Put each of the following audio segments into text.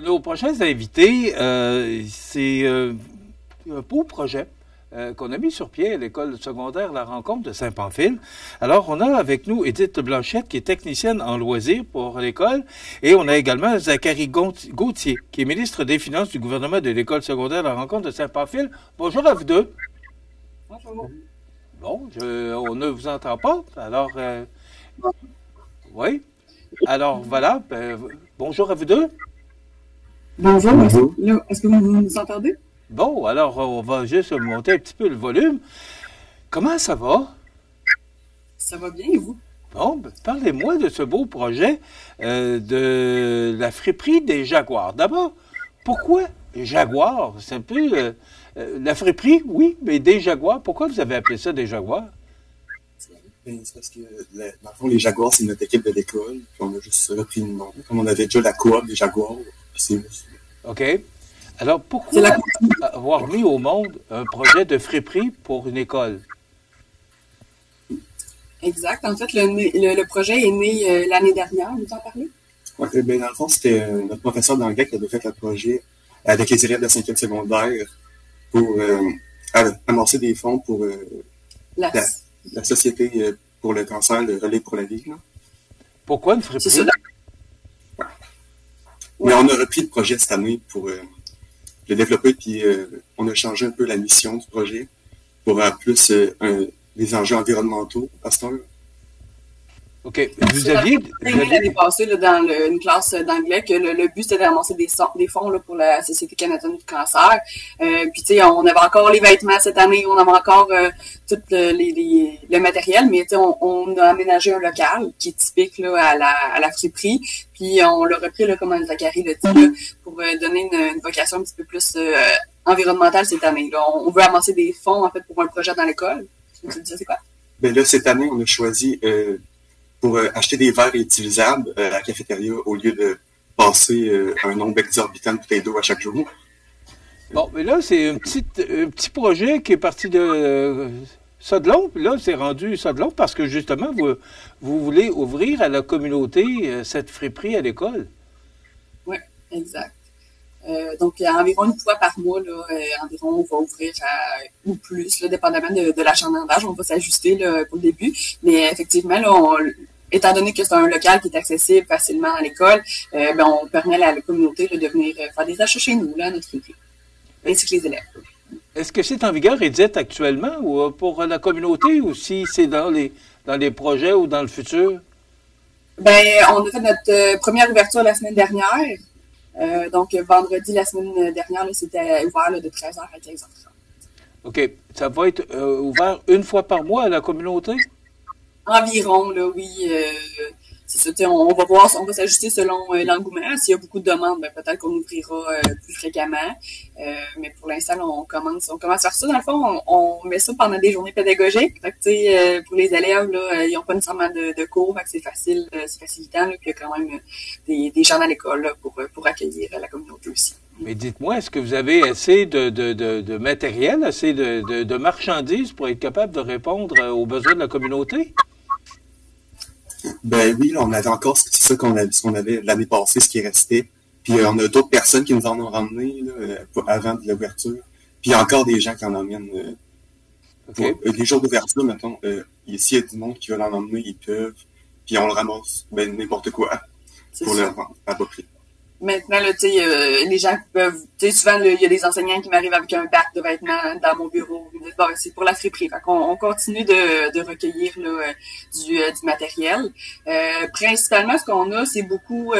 Nos prochains invités, c'est un beau projet qu'on a mis sur pied à l'école secondaire La Rencontre de Saint-Pamphile. Alors, on a avec nous Édith Blanchette, qui est technicienne en loisirs pour l'école, et on a également Zachary Gauthier, qui est ministre des Finances du gouvernement de l'école secondaire La Rencontre de Saint-Pamphile. Bonjour à vous deux. Bonjour. Bon, on ne vous entend pas, alors, oui. Alors, voilà, bonjour à vous deux. Bonjour, est-ce que vous nous entendez? Bon, alors on va juste monter un petit peu le volume. Comment ça va? Ça va bien, et vous? Bon, ben, parlez-moi de ce beau projet de la friperie des Jaguars. D'abord, pourquoi Jaguars? C'est un peu la friperie, oui, mais des Jaguars. Pourquoi vous avez appelé ça des Jaguars? C'est parce que, dans le fond, les Jaguars, c'est notre équipe de l'école. Puis on a juste repris le nom. Comme on avait déjà la coop des Jaguars, puis c'est... OK. Alors, pourquoi avoir mis au monde un projet de friperie pour une école? Exact. En fait, le projet est né l'année dernière. Vous en parlez? Ouais, ben, dans le fond, c'était notre professeur d'anglais qui avait fait le projet avec les élèves de 5e secondaire pour amorcer des fonds pour la Société pour le cancer, le relais pour la vie. Là. Pourquoi une friperie? Ouais. Mais on a repris le projet cette année pour le développer, puis on a changé un peu la mission du projet pour plus les enjeux environnementaux à cette heure. OK. Vous aviez l'année passée là, dans une classe d'anglais que le but c'était d'amasser des fonds là, pour la Société canadienne du cancer. Puis tu sais, on avait encore les vêtements cette année, on avait encore tout le matériel, mais tu sais, on a aménagé un local qui est typique là, à la friperie. Puis on l'a repris là, comme Zachary l'a dit, là, pour donner une vocation un petit peu plus environnementale cette année. Là. On veut amasser des fonds en fait pour un projet dans l'école. Tu me dis c'est quoi? Ben là, cette année, on a choisi pour acheter des verres réutilisables à la cafétéria au lieu de passer un nombre exorbitant de bouteilles d'eau à chaque jour. Bon, mais là, c'est un petit projet qui est parti de Sodelon. Là, c'est rendu Sodelon parce que justement, vous voulez ouvrir à la communauté cette friperie à l'école. Oui, exact. Donc, environ une fois par mois, là, environ, on va ouvrir ou plus, là, dépendamment de l'achalandage. On va s'ajuster là, pour le début. Mais effectivement, là, étant donné que c'est un local qui est accessible facilement à l'école, ben, on permet à la communauté là, de venir faire des achats chez nous, là, à notre friperie, ainsi que les élèves. Est-ce que c'est en vigueur, Edith, actuellement, ou pour la communauté, ou si c'est dans les projets ou dans le futur? Ben, on a fait notre première ouverture la semaine dernière. Donc, vendredi, la semaine dernière, c'était ouvert là, de 13h à 15h30. OK. Ça va être ouvert une fois par mois à la communauté? Environ, là, oui. C'est ça, on va voir, on va s'ajuster selon l'engouement. S'il y a beaucoup de demandes, ben, peut-être qu'on ouvrira plus fréquemment. Mais pour l'instant, on commence à faire ça. Dans le fond, on met ça pendant des journées pédagogiques. Fait que, pour les élèves, là, ils n'ont pas nécessairement de cours, fait que c'est facile, c'est facilitant. Là, puis il y a quand même des gens à l'école là, pour accueillir la communauté aussi. Mais dites-moi, est-ce que vous avez assez de matériel, assez de marchandises pour être capable de répondre aux besoins de la communauté? Ben oui, là, on avait encore ce qu'on avait l'année passée, ce qui restait. Puis on a d'autres personnes qui nous en ont ramené là, avant de l'ouverture. Puis il y a encore des gens qui en emmènent. Okay. Les jours d'ouverture, mettons, s'il y a du monde qui veut en emmener, ils peuvent. Puis on le ramasse, ben n'importe quoi, pour le vendre à peu près. Maintenant, là, les gens peuvent, souvent, il y a des enseignants qui m'arrivent avec un bac de vêtements dans mon bureau. Bon, c'est pour la friperie. Fait qu'on continue de recueillir là, du matériel. Principalement, ce qu'on a, c'est beaucoup,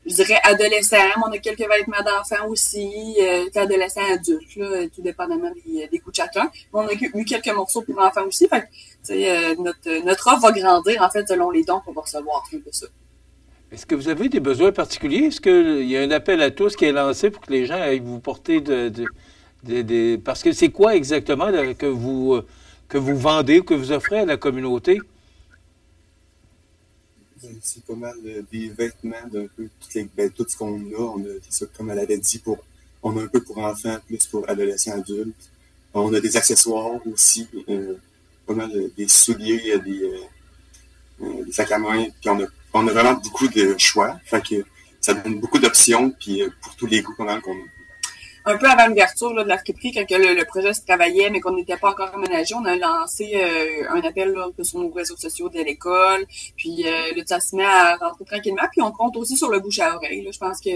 je dirais, adolescents. On a quelques vêtements d'enfants aussi, adolescents, adultes, là, tout dépendamment des goûts de chacun. On a eu quelques morceaux pour enfants aussi. Fait que, notre offre va grandir, en fait, selon les dons qu'on va recevoir. C'est un peu ça. Est-ce que vous avez des besoins particuliers? Est-ce qu'il y a un appel à tous qui est lancé pour que les gens aillent vous porter parce que c'est quoi exactement là, que vous vendez ou que vous offrez à la communauté? C'est pas mal des vêtements d'un peu tout ce qu'on a. C'est ça, comme elle avait dit, on a un peu pour enfants, plus pour adolescents, adultes. On a des accessoires aussi, pas mal des souliers, des sacs à main, puis on a vraiment beaucoup de choix. Fait que ça donne beaucoup d'options, puis pour tous les goûts qu'on a. Un peu avant l'ouverture de la friperie, quand le projet se travaillait, mais qu'on n'était pas encore aménagé, on a lancé un appel là, sur nos réseaux sociaux de l'école. Puis ça se met à rentrer tranquillement. Puis on compte aussi sur le bouche à oreille. Là. Je pense que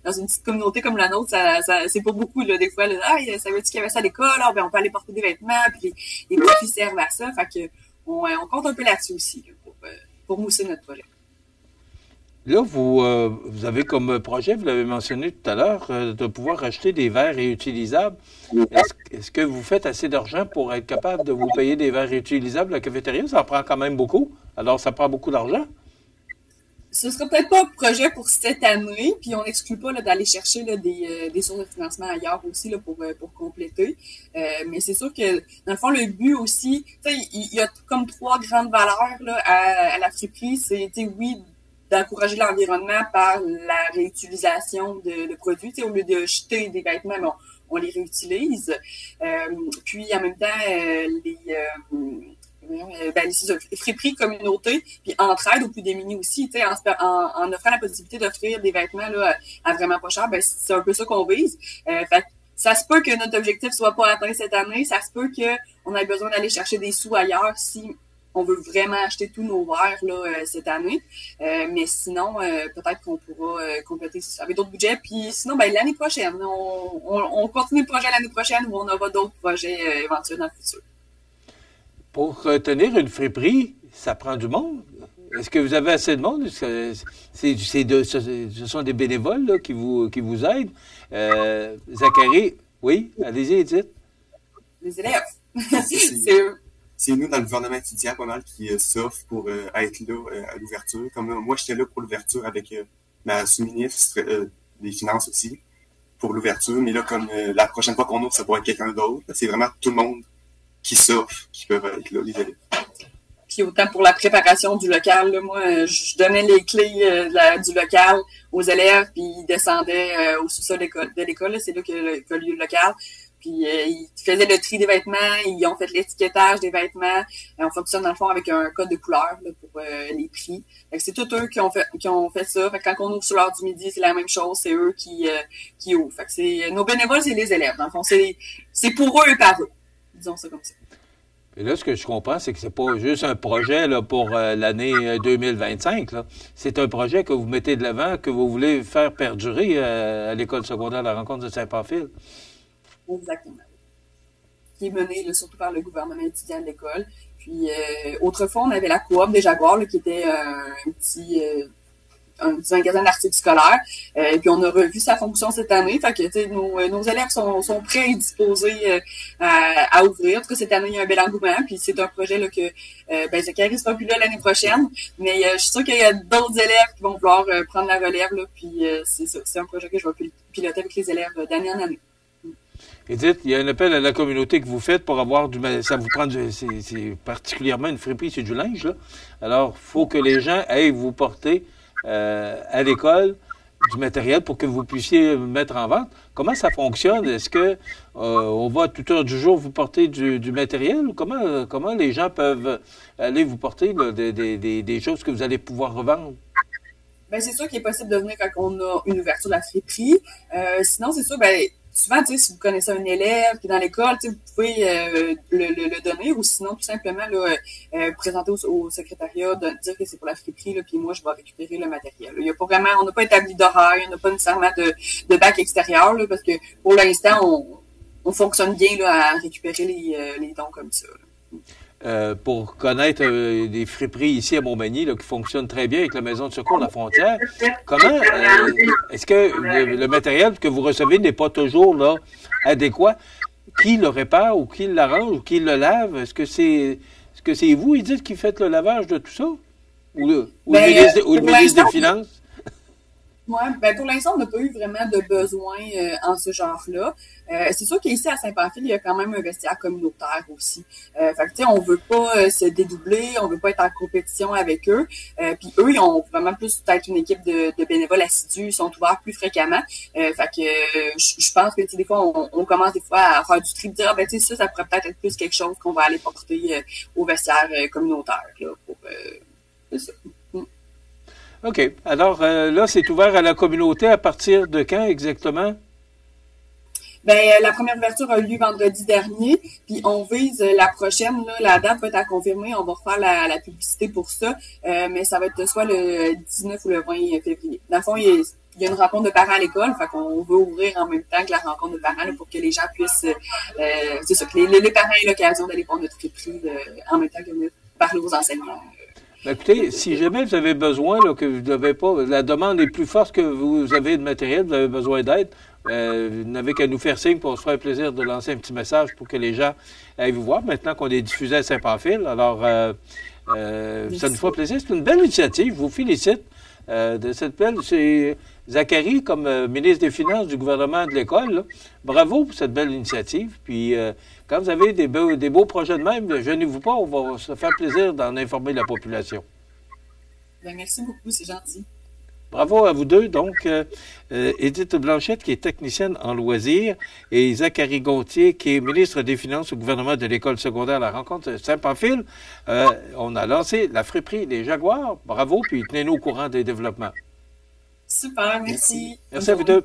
dans une petite communauté comme la nôtre, ça c'est pas beaucoup. Là, des fois, là, ça veut dire qu'il y avait ça à l'école, ben on peut aller porter des vêtements, puis les profits servent à ça. Fait que on compte un peu là-dessus aussi là, pour mousser notre projet. Là, vous avez comme projet, vous l'avez mentionné tout à l'heure, de pouvoir acheter des verres réutilisables. Est-ce que vous faites assez d'argent pour être capable de vous payer des verres réutilisables à la cafétéria? Ça en prend quand même beaucoup. Alors, ça prend beaucoup d'argent. Ce sera peut-être pas un projet pour cette année, puis on n'exclut pas d'aller chercher là, des sources de financement ailleurs aussi là, pour compléter. Mais c'est sûr que, dans le fond, le but aussi, il y a comme 3 grandes valeurs là, à la friperie. C'est, oui, d'encourager l'environnement par la réutilisation de produits. Au lieu de jeter des vêtements, ben, on les réutilise. Puis, en même temps, les friperies, communautés, puis entraide aux plus démunis aussi, en offrant la possibilité d'offrir des vêtements là, à vraiment pas cher, ben, c'est un peu ça qu'on vise. Fait ça se peut que notre objectif soit pas atteint cette année, ça se peut qu'on ait besoin d'aller chercher des sous ailleurs si on veut vraiment acheter tous nos verres là, cette année. Mais sinon, peut-être qu'on pourra compléter avec d'autres budgets. Puis sinon, ben, l'année prochaine, on continue le projet l'année prochaine où on aura d'autres projets éventuels dans le futur. Pour tenir une friperie, ça prend du monde. Est-ce que vous avez assez de monde? Ce sont des bénévoles là, qui vous aident. Zachary, oui, allez-y, Edith. Les élèves. C'est eux. C'est nous, dans le gouvernement étudiant, pas mal qui s'offrent pour être là à l'ouverture. Comme moi, j'étais là pour l'ouverture avec ma sous-ministre des Finances aussi, pour l'ouverture. Mais là, comme la prochaine fois qu'on ouvre, ça pourrait être quelqu'un d'autre. C'est vraiment tout le monde qui s'offre, qui peuvent être là, les élèves. Puis autant pour la préparation du local, là, moi, je donnais les clés du local aux élèves, puis ils descendaient au sous-sol de l'école. C'est là que le lieu local. Puis ils faisaient le tri des vêtements, ils ont fait l'étiquetage des vêtements. On fonctionne dans le fond avec un code de couleur là, pour les prix. C'est tous eux qui ont fait ça. Fait que quand on ouvre sur l'heure du midi, c'est la même chose, c'est eux qui ouvrent. Fait que c'est nos bénévoles, c'est les élèves. Dans le fond, c'est pour eux et par eux. Disons ça comme ça. Et là, ce que je comprends, c'est que c'est pas juste un projet là, pour l'année 2025. Là. C'est un projet que vous mettez de l'avant, que vous voulez faire perdurer à l'école secondaire La Rencontre de Saint-Pamphile. Exactement. Qui est mené là, surtout par le gouvernement étudiant de l'école. Puis autrefois, on avait la coop des Jaguars, là, qui était un petit magasin d'articles scolaires. Puis on a revu sa fonction cette année. Fait que nos élèves sont prêts et disposés à ouvrir. En tout cas, cette année, il y a un bel engouement. Puis c'est un projet là, que Zachary sera plus là l'année prochaine. Mais je suis sûre qu'il y a d'autres élèves qui vont vouloir prendre la relève. Là, puis c'est un projet que je vais piloter avec les élèves d'année en année. Edith, il y a un appel à la communauté que vous faites pour avoir ça vous prend c'est particulièrement une friperie, c'est du linge, là. Alors, il faut que les gens aillent vous porter à l'école du matériel pour que vous puissiez mettre en vente. Comment ça fonctionne? Est-ce que on va à toute heure du jour vous porter du matériel? Comment les gens peuvent aller vous porter là, des choses que vous allez pouvoir revendre? Ben, c'est sûr qu'il est possible de venir quand on a une ouverture de la friperie. Sinon, c'est sûr, souvent, si vous connaissez un élève qui est dans l'école, vous pouvez le donner ou sinon, tout simplement, présenter au secrétariat, dire que c'est pour la friperie, puis moi, je vais récupérer le matériel. Il y a pas vraiment, on n'a pas établi d'horaire, on n'a pas nécessairement de bac extérieur, là, parce que pour l'instant, on fonctionne bien là, à récupérer les dons comme ça. Pour connaître des friperies ici à Montmagny là, qui fonctionnent très bien avec la Maison de secours de la Frontière, comment est-ce que le matériel que vous recevez n'est pas toujours là adéquat? Qui le répare ou qui l'arrange ou qui le lave? Est-ce que c'est vous, Edith, qui faites le lavage de tout ça? Ou le ministre des Finances? Oui, pour l'instant, on n'a pas eu vraiment de besoin en ce genre-là. C'est sûr qu'ici, à Saint-Pamphile, il y a quand même un vestiaire communautaire aussi. Fait que, on veut pas se dédoubler, on veut pas être en compétition avec eux. Puis eux, ils ont vraiment plus peut-être une équipe de bénévoles assidus, ils sont ouverts plus fréquemment. Fait que je pense que, des fois, on commence des fois à faire du tri, de dire, ça pourrait peut-être être plus quelque chose qu'on va aller porter au vestiaire communautaire, là, pour c'est ça. OK. Alors, là, c'est ouvert à la communauté à partir de quand exactement? La première ouverture a eu lieu vendredi dernier, puis on vise la prochaine, là, la date va être à confirmer, on va refaire la publicité pour ça, mais ça va être soit le 19 ou le 20 février. Dans le fond, il y a une rencontre de parents à l'école, fait qu'on veut ouvrir en même temps que la rencontre de parents là, pour que les gens puissent, c'est ça, que les parents aient l'occasion d'aller voir notre friperie en même temps que venir parler aux enseignants. Écoutez, si jamais vous avez besoin, là, que vous n'avez pas, la demande est plus forte que vous avez de matériel, vous avez besoin d'aide, vous n'avez qu'à nous faire signe pour se faire plaisir de lancer un petit message pour que les gens aillent vous voir maintenant qu'on est diffusé à Saint-Pamphile. Alors, ça nous fera plaisir. C'est une belle initiative. Je vous félicite de cette belle. C'est Zachary, comme ministre des Finances du gouvernement de l'école. Là. Bravo pour cette belle initiative. Puis, quand vous avez des beaux projets de même, ne gênez-vous pas. On va se faire plaisir d'en informer la population. Merci beaucoup, c'est gentil. Bravo à vous deux. Donc, Édith Blanchette, qui est technicienne en loisirs, et Zachary Gontier, qui est ministre des Finances au gouvernement de l'école secondaire à la rencontre de Saint-Pamphile. On a lancé la friperie des Jaguars. Bravo, puis tenez-nous au courant des développements. Super, merci. Merci à vous deux.